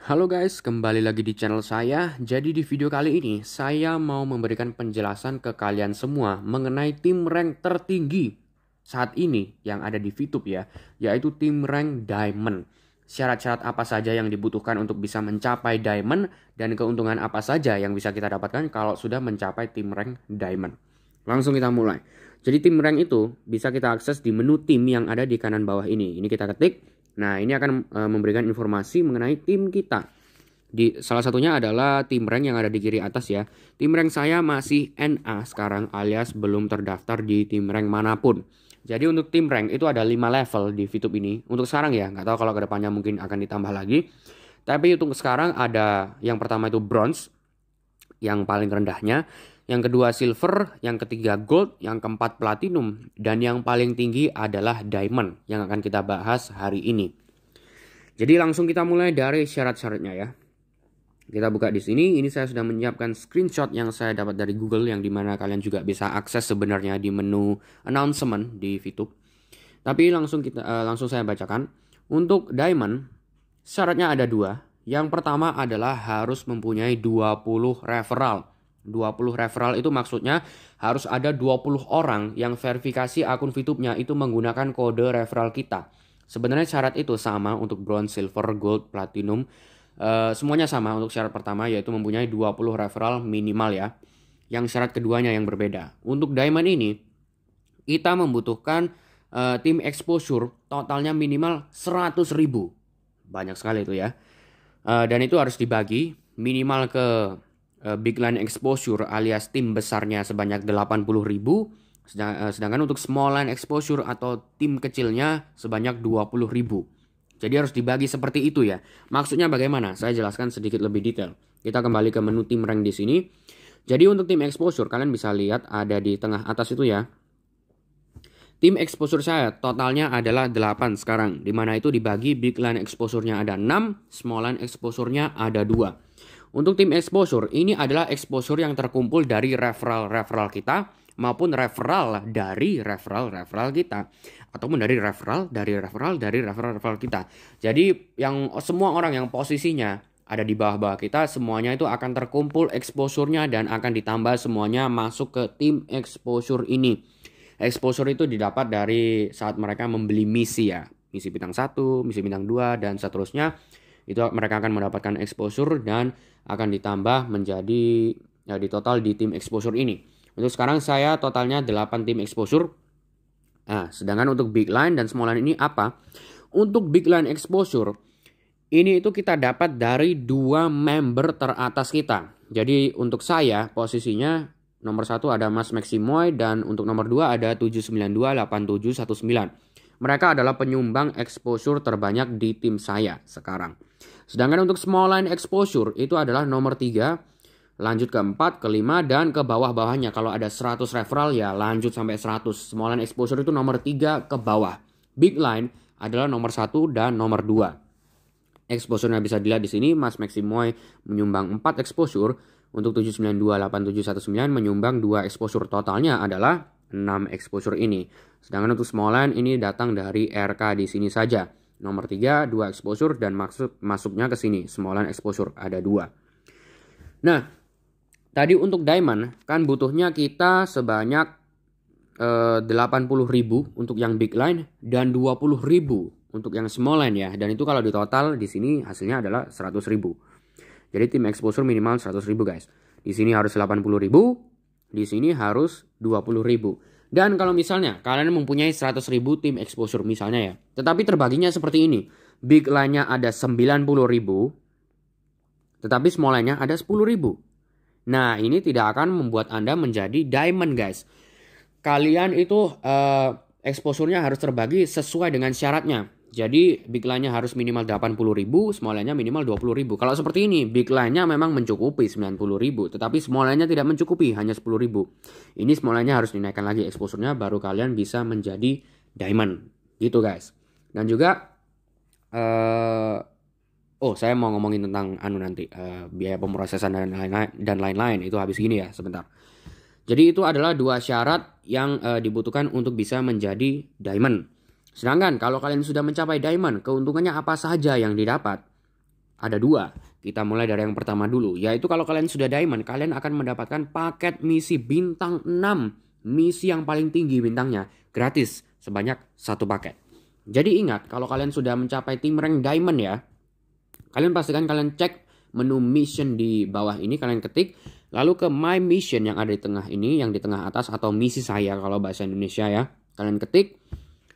Halo guys, kembali lagi di channel saya. Jadi di video kali ini saya mau memberikan penjelasan ke kalian semua mengenai tim rank tertinggi saat ini yang ada di VTube ya, yaitu tim rank Diamond. Syarat-syarat apa saja yang dibutuhkan untuk bisa mencapai Diamond dan keuntungan apa saja yang bisa kita dapatkan kalau sudah mencapai tim rank Diamond. Langsung kita mulai. Jadi tim rank itu bisa kita akses di menu tim yang ada di kanan bawah ini. Ini kita ketik. Nah, ini akan memberikan informasi mengenai tim kita. Salah satunya adalah tim rank yang ada di kiri atas ya. Tim rank saya masih NA sekarang alias belum terdaftar di tim rank manapun. Jadi untuk tim rank itu ada 5 level di VTube ini. Untuk sekarang ya, nggak tahu kalau kedepannya mungkin akan ditambah lagi. Tapi untuk sekarang ada yang pertama itu bronze, yang paling rendahnya. Yang kedua silver, yang ketiga gold, yang keempat platinum, dan yang paling tinggi adalah diamond yang akan kita bahas hari ini. Jadi langsung kita mulai dari syarat-syaratnya ya. Kita buka di sini. Ini saya sudah menyiapkan screenshot yang saya dapat dari Google yang dimana kalian juga bisa akses sebenarnya di menu announcement di VTube. Tapi langsung saya bacakan. Untuk diamond syaratnya ada 2. Yang pertama adalah harus mempunyai 20 referral. 20 referral itu maksudnya harus ada 20 orang yang verifikasi akun VTube-nya itu menggunakan kode referral kita. Sebenarnya syarat itu sama untuk bronze, silver, gold, platinum. Semuanya sama untuk syarat pertama yaitu mempunyai 20 referral minimal ya. Yang syarat keduanya yang berbeda. Untuk diamond ini kita membutuhkan tim exposure totalnya minimal 100.000. Banyak sekali itu ya. Dan itu harus dibagi minimal ke big line exposure alias tim besarnya sebanyak 80.000, sedangkan untuk small line exposure atau tim kecilnya sebanyak 20.000. Jadi harus dibagi seperti itu ya. Maksudnya bagaimana? Saya jelaskan sedikit lebih detail. Kita kembali ke menu tim rank di sini. Jadi untuk tim exposure kalian bisa lihat ada di tengah atas itu ya. Tim exposure saya totalnya adalah 8 sekarang, dimana itu dibagi big line exposure-nya ada 6, small line exposure-nya ada 2. Untuk tim exposure, ini adalah exposure yang terkumpul dari referral kita maupun referral dari referral kita ataupun dari referral kita. Jadi yang semua orang yang posisinya ada di bawah-bawah kita semuanya itu akan terkumpul exposure-nya dan akan ditambah semuanya masuk ke tim exposure ini. Exposure itu didapat dari saat mereka membeli misi ya. Misi bintang 1, misi bintang 2 dan seterusnya. Itu mereka akan mendapatkan exposure dan akan ditambah menjadi ya, di total di tim exposure ini. Untuk sekarang saya totalnya 8 tim exposure. Nah, sedangkan untuk big line dan small line ini apa? Untuk big line exposure ini itu kita dapat dari 2 member teratas kita. Jadi untuk saya posisinya nomor 1 ada Mas Maximoy dan untuk nomor 2 ada 7928719. Mereka adalah penyumbang exposure terbanyak di tim saya sekarang. Sedangkan untuk small line exposure itu adalah nomor 3, lanjut ke 4, ke 5, dan ke bawah-bawahnya. Kalau ada 100 referral ya lanjut sampai 100. Small line exposure itu nomor 3 ke bawah. Big line adalah nomor 1 dan nomor 2. Exposure-nya bisa dilihat di sini, Mas Maximoy menyumbang 4 exposure. Untuk 7928719 menyumbang 2 exposure. Totalnya adalah 6 exposure ini. Sedangkan untuk small line ini datang dari RK di sini saja. Nomor 3, 2 exposure dan masuknya ke sini. Small line exposure ada 2. Nah, tadi untuk diamond kan butuhnya kita sebanyak 80.000 untuk yang big line dan 20.000 untuk yang small line ya. Dan itu kalau di total di sini hasilnya adalah 100.000. Jadi tim exposure minimal 100.000 guys. Di sini harus 80.000, di sini harus 20.000. Dan kalau misalnya kalian mempunyai 100.000 tim exposure misalnya ya, tetapi terbaginya seperti ini. Big line-nya ada 90.000, tetapi small line-nya ada 10.000. Nah, ini tidak akan membuat Anda menjadi diamond guys. Kalian itu exposure-nya harus terbagi sesuai dengan syaratnya. Jadi big line-nya harus minimal 80.000, small line-nya minimal 20.000. Kalau seperti ini, big line-nya memang mencukupi 90.000, tetapi small line-nya tidak mencukupi, hanya 10.000. Ini small line-nya harus dinaikkan lagi exposure-nya, baru kalian bisa menjadi diamond. Gitu guys. Dan juga, saya mau ngomongin tentang nanti, biaya pemrosesan dan lain-lain. Itu habis gini ya, sebentar. Jadi itu adalah 2 syarat yang dibutuhkan untuk bisa menjadi diamond. Sedangkan kalau kalian sudah mencapai diamond, keuntungannya apa saja yang didapat? Ada dua. Kita mulai dari yang pertama dulu, yaitu kalau kalian sudah diamond, kalian akan mendapatkan paket misi bintang 6. Misi yang paling tinggi bintangnya, gratis, sebanyak satu paket. Jadi ingat, kalau kalian sudah mencapai tim rank diamond ya, kalian pastikan kalian cek menu mission di bawah ini, kalian ketik, lalu ke my mission yang ada di tengah ini, yang di tengah atas, atau misi saya kalau bahasa Indonesia ya. Kalian ketik.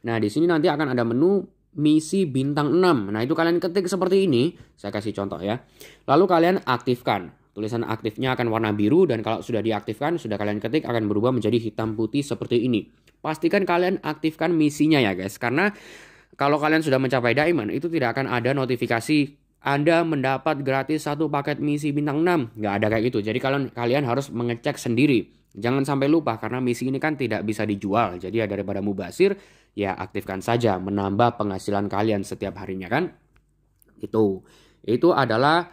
Nah, di sini nanti akan ada menu misi bintang 6. Nah, itu kalian ketik seperti ini. Saya kasih contoh ya. Lalu kalian aktifkan. Tulisan aktifnya akan warna biru, dan kalau sudah diaktifkan, sudah kalian ketik, akan berubah menjadi hitam putih seperti ini. Pastikan kalian aktifkan misinya ya guys. Karena kalau kalian sudah mencapai diamond, itu tidak akan ada notifikasi Anda mendapat gratis satu paket misi bintang 6. Nggak ada kayak gitu. Jadi kalian harus mengecek sendiri. Jangan sampai lupa, karena misi ini kan tidak bisa dijual. Jadi ya daripada mubazir, ya aktifkan saja, menambah penghasilan kalian setiap harinya kan. Itu adalah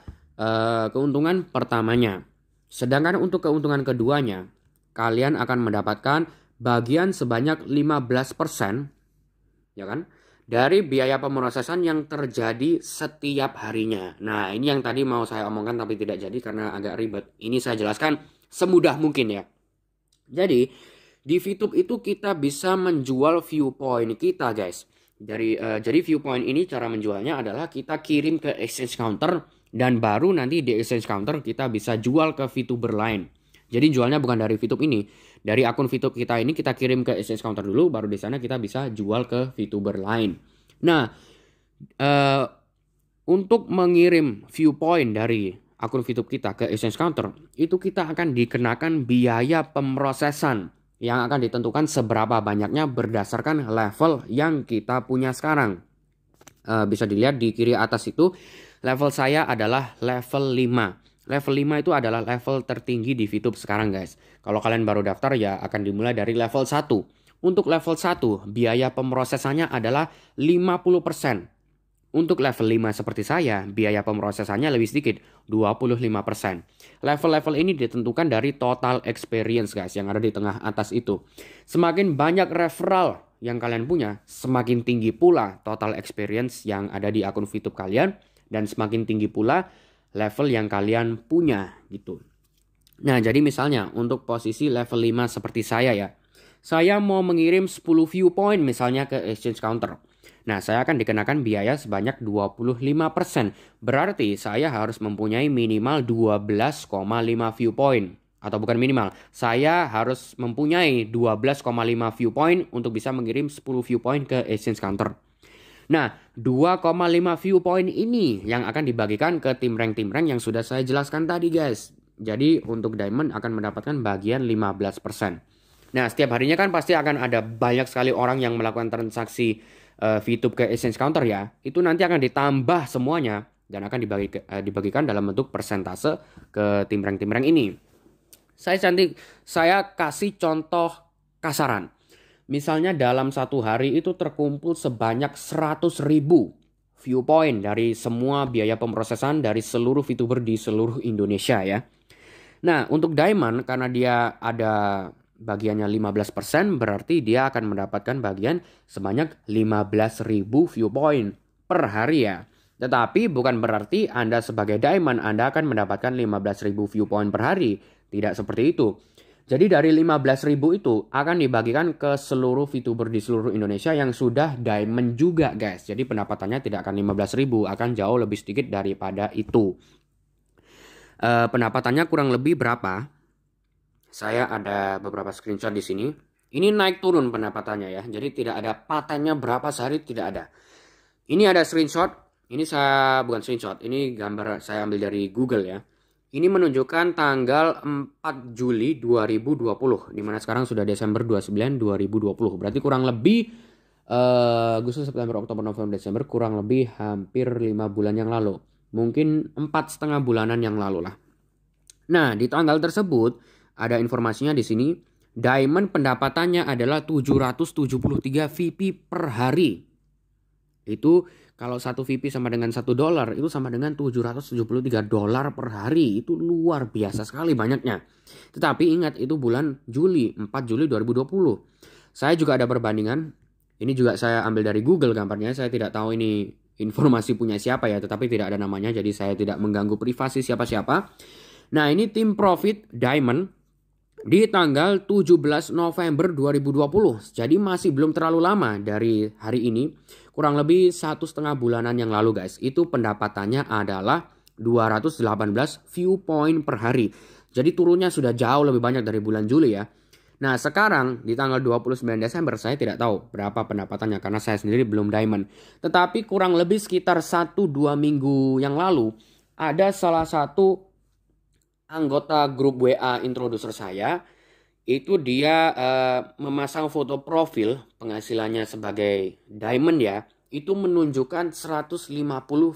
keuntungan pertamanya. Sedangkan untuk keuntungan keduanya, kalian akan mendapatkan bagian sebanyak 15%, ya kan, dari biaya pemrosesan yang terjadi setiap harinya. Nah, ini yang tadi mau saya omongkan tapi tidak jadi karena agak ribet. Ini saya jelaskan semudah mungkin ya. Jadi di VTube itu kita bisa menjual viewpoint kita guys. Jadi viewpoint ini cara menjualnya adalah kita kirim ke exchange counter, dan baru nanti di exchange counter kita bisa jual ke VTuber lain. Jadi jualnya bukan dari VTube ini, dari akun VTube kita ini kita kirim ke exchange counter dulu, baru di sana kita bisa jual ke VTuber lain. Nah, untuk mengirim viewpoint dari akun VTube kita ke exchange counter, itu kita akan dikenakan biaya pemrosesan yang akan ditentukan seberapa banyaknya berdasarkan level yang kita punya sekarang. Bisa dilihat di kiri atas itu, level saya adalah level 5. Level 5 itu adalah level tertinggi di VTube sekarang guys. Kalau kalian baru daftar ya akan dimulai dari level 1. Untuk level 1, biaya pemrosesannya adalah 50%. Untuk level 5 seperti saya, biaya pemrosesannya lebih sedikit, 25%. Level-level ini ditentukan dari total experience guys, yang ada di tengah atas itu. Semakin banyak referral yang kalian punya, semakin tinggi pula total experience yang ada di akun VTube kalian, dan semakin tinggi pula level yang kalian punya gitu. Nah, jadi misalnya untuk posisi level 5 seperti saya ya, saya mau mengirim 10 viewpoint misalnya ke exchange counter. Nah, saya akan dikenakan biaya sebanyak 25%. Berarti saya harus mempunyai minimal 12,5 viewpoint. Atau bukan minimal, saya harus mempunyai 12,5 viewpoint untuk bisa mengirim 10 viewpoint ke exchange counter. Nah, 2,5 viewpoint ini yang akan dibagikan ke tim rank yang sudah saya jelaskan tadi guys. Jadi untuk diamond akan mendapatkan bagian 15%. Nah, setiap harinya kan pasti akan ada banyak sekali orang yang melakukan transaksi VTube ke exchange counter ya. Itu nanti akan ditambah semuanya dan akan dibagikan dalam bentuk persentase ke tim rank ini. Saya kasih contoh kasaran. Misalnya dalam satu hari itu terkumpul sebanyak 100.000 viewpoint dari semua biaya pemrosesan dari seluruh VTuber di seluruh Indonesia ya. Nah, untuk diamond karena dia ada bagiannya 15%, berarti dia akan mendapatkan bagian sebanyak 15.000 viewpoint per hari ya. Tetapi bukan berarti Anda sebagai diamond Anda akan mendapatkan 15.000 viewpoint per hari. Tidak seperti itu. Jadi dari 15.000 itu akan dibagikan ke seluruh VTuber di seluruh Indonesia yang sudah diamond juga guys. Jadi pendapatannya tidak akan 15.000, akan jauh lebih sedikit daripada itu. Pendapatannya kurang lebih berapa? Saya ada beberapa screenshot di sini. Ini naik turun pendapatannya ya. Jadi tidak ada patennya berapa sehari, tidak ada. Ini ada screenshot. Ini saya bukan screenshot. Ini gambar saya ambil dari Google ya. Ini menunjukkan tanggal 4 Juli 2020. Dimana sekarang sudah Desember 29 2020. Berarti kurang lebih Agustus, September, Oktober, November, Desember. Kurang lebih hampir 5 bulan yang lalu. Mungkin 4,5 bulanan yang lalu lah. Nah, di tanggal tersebut ada informasinya di sini. Diamond pendapatannya adalah 773 VP per hari. Itu kalau 1 VP sama dengan $1, itu sama dengan 773 dolar per hari. Itu luar biasa sekali banyaknya. Tetapi ingat itu bulan Juli, 4 Juli 2020. Saya juga ada perbandingan. Ini juga saya ambil dari Google gambarnya. Saya tidak tahu ini informasi punya siapa ya, tetapi tidak ada namanya, jadi saya tidak mengganggu privasi siapa-siapa. Nah, ini tim Profit Diamond di tanggal 17 November 2020. Jadi masih belum terlalu lama dari hari ini. Kurang lebih 1,5 bulanan yang lalu guys. Itu pendapatannya adalah 218 view point per hari. Jadi turunnya sudah jauh lebih banyak dari bulan Juli ya. Nah, sekarang di tanggal 29 Desember saya tidak tahu berapa pendapatannya karena saya sendiri belum diamond. Tetapi kurang lebih sekitar 1-2 minggu yang lalu ada salah satu anggota grup WA introducer saya, itu dia memasang foto profil penghasilannya sebagai diamond ya, itu menunjukkan 150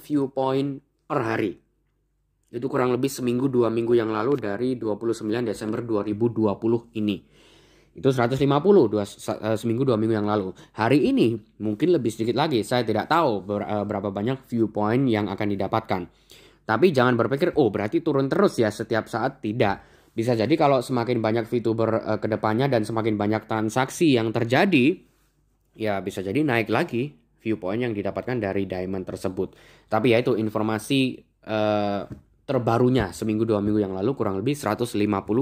view point per hari. Itu kurang lebih seminggu 2 minggu yang lalu dari 29 Desember 2020 ini. Itu 150 seminggu 2 minggu yang lalu. Hari ini mungkin lebih sedikit lagi. Saya tidak tahu berapa banyak view point yang akan didapatkan. Tapi jangan berpikir, oh berarti turun terus ya setiap saat. Tidak. Bisa jadi kalau semakin banyak VTuber ke depannya dan semakin banyak transaksi yang terjadi, ya bisa jadi naik lagi view point yang didapatkan dari diamond tersebut. Tapi ya itu informasi terbarunya seminggu 2 minggu yang lalu, kurang lebih 150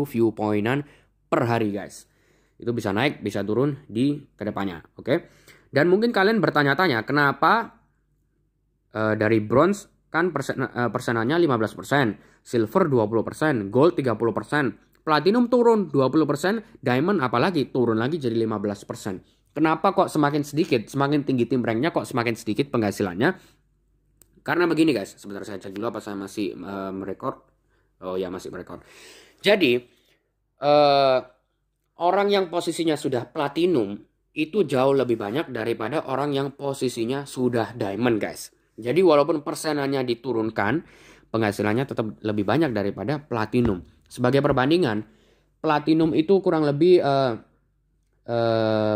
view pointan per hari guys. Itu bisa naik, bisa turun di kedepannya, oke? Dan mungkin kalian bertanya-tanya, kenapa dari bronze kan persenannya 15%, silver 20%, gold 30%, platinum turun 20%, diamond apalagi turun lagi jadi 15%. Kenapa kok semakin sedikit, semakin tinggi tim ranknya kok semakin sedikit penghasilannya? Karena begini guys, sebentar saya cek dulu apa saya masih merekord. Oh ya, masih merekord. Jadi orang yang posisinya sudah platinum itu jauh lebih banyak daripada orang yang posisinya sudah diamond guys. Jadi walaupun persenannya diturunkan, penghasilannya tetap lebih banyak daripada platinum. Sebagai perbandingan, platinum itu kurang lebih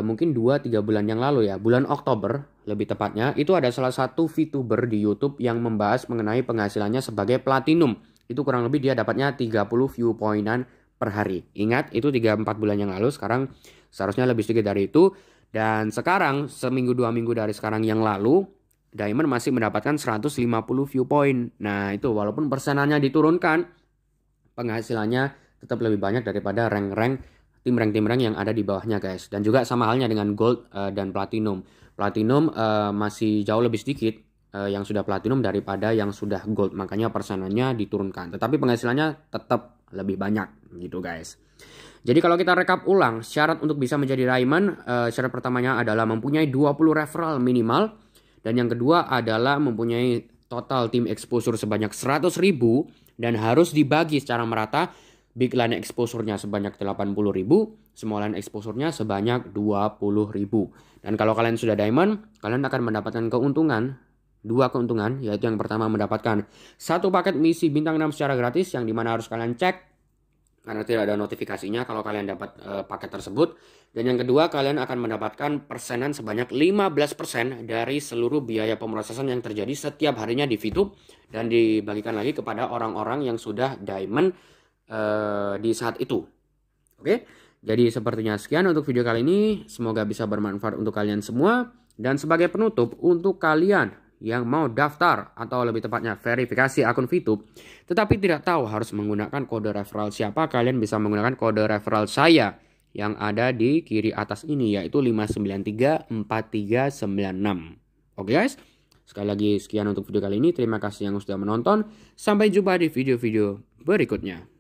mungkin 2-3 bulan yang lalu ya, bulan Oktober lebih tepatnya, itu ada salah satu VTuber di YouTube yang membahas mengenai penghasilannya sebagai platinum. Itu kurang lebih dia dapatnya 30 view pointan per hari. Ingat, itu 3-4 bulan yang lalu, sekarang seharusnya lebih sedikit dari itu. Dan sekarang, seminggu 2 minggu dari sekarang yang lalu, Diamond masih mendapatkan 150 view point. Nah itu walaupun persenannya diturunkan, penghasilannya tetap lebih banyak daripada tim rank yang ada di bawahnya guys. Dan juga sama halnya dengan gold dan platinum. Platinum masih jauh lebih sedikit yang sudah platinum daripada yang sudah gold. Makanya persenannya diturunkan. Tetapi penghasilannya tetap lebih banyak gitu guys. Jadi kalau kita rekap ulang, syarat untuk bisa menjadi diamond, syarat pertamanya adalah mempunyai 20 referral minimal. Dan yang kedua adalah mempunyai total team exposure sebanyak 100.000 dan harus dibagi secara merata. Big line exposure-nya sebanyak 80.000, small line exposure-nya sebanyak 20.000. Dan kalau kalian sudah diamond, kalian akan mendapatkan keuntungan, 2 keuntungan, yaitu yang pertama mendapatkan 1 paket misi bintang 6 secara gratis yang dimana harus kalian cek karena tidak ada notifikasinya kalau kalian dapat paket tersebut. Dan yang kedua, kalian akan mendapatkan persenan sebanyak 15% dari seluruh biaya pemrosesan yang terjadi setiap harinya di VTube dan dibagikan lagi kepada orang-orang yang sudah diamond di saat itu. Oke, jadi sepertinya sekian untuk video kali ini. Semoga bisa bermanfaat untuk kalian semua. Dan sebagai penutup, untuk kalian yang mau daftar atau lebih tepatnya verifikasi akun VTube tetapi tidak tahu harus menggunakan kode referral siapa, kalian bisa menggunakan kode referral saya yang ada di kiri atas ini, yaitu 5934396. Oke guys, sekali lagi sekian untuk video kali ini. Terima kasih yang sudah menonton. Sampai jumpa di video-video berikutnya.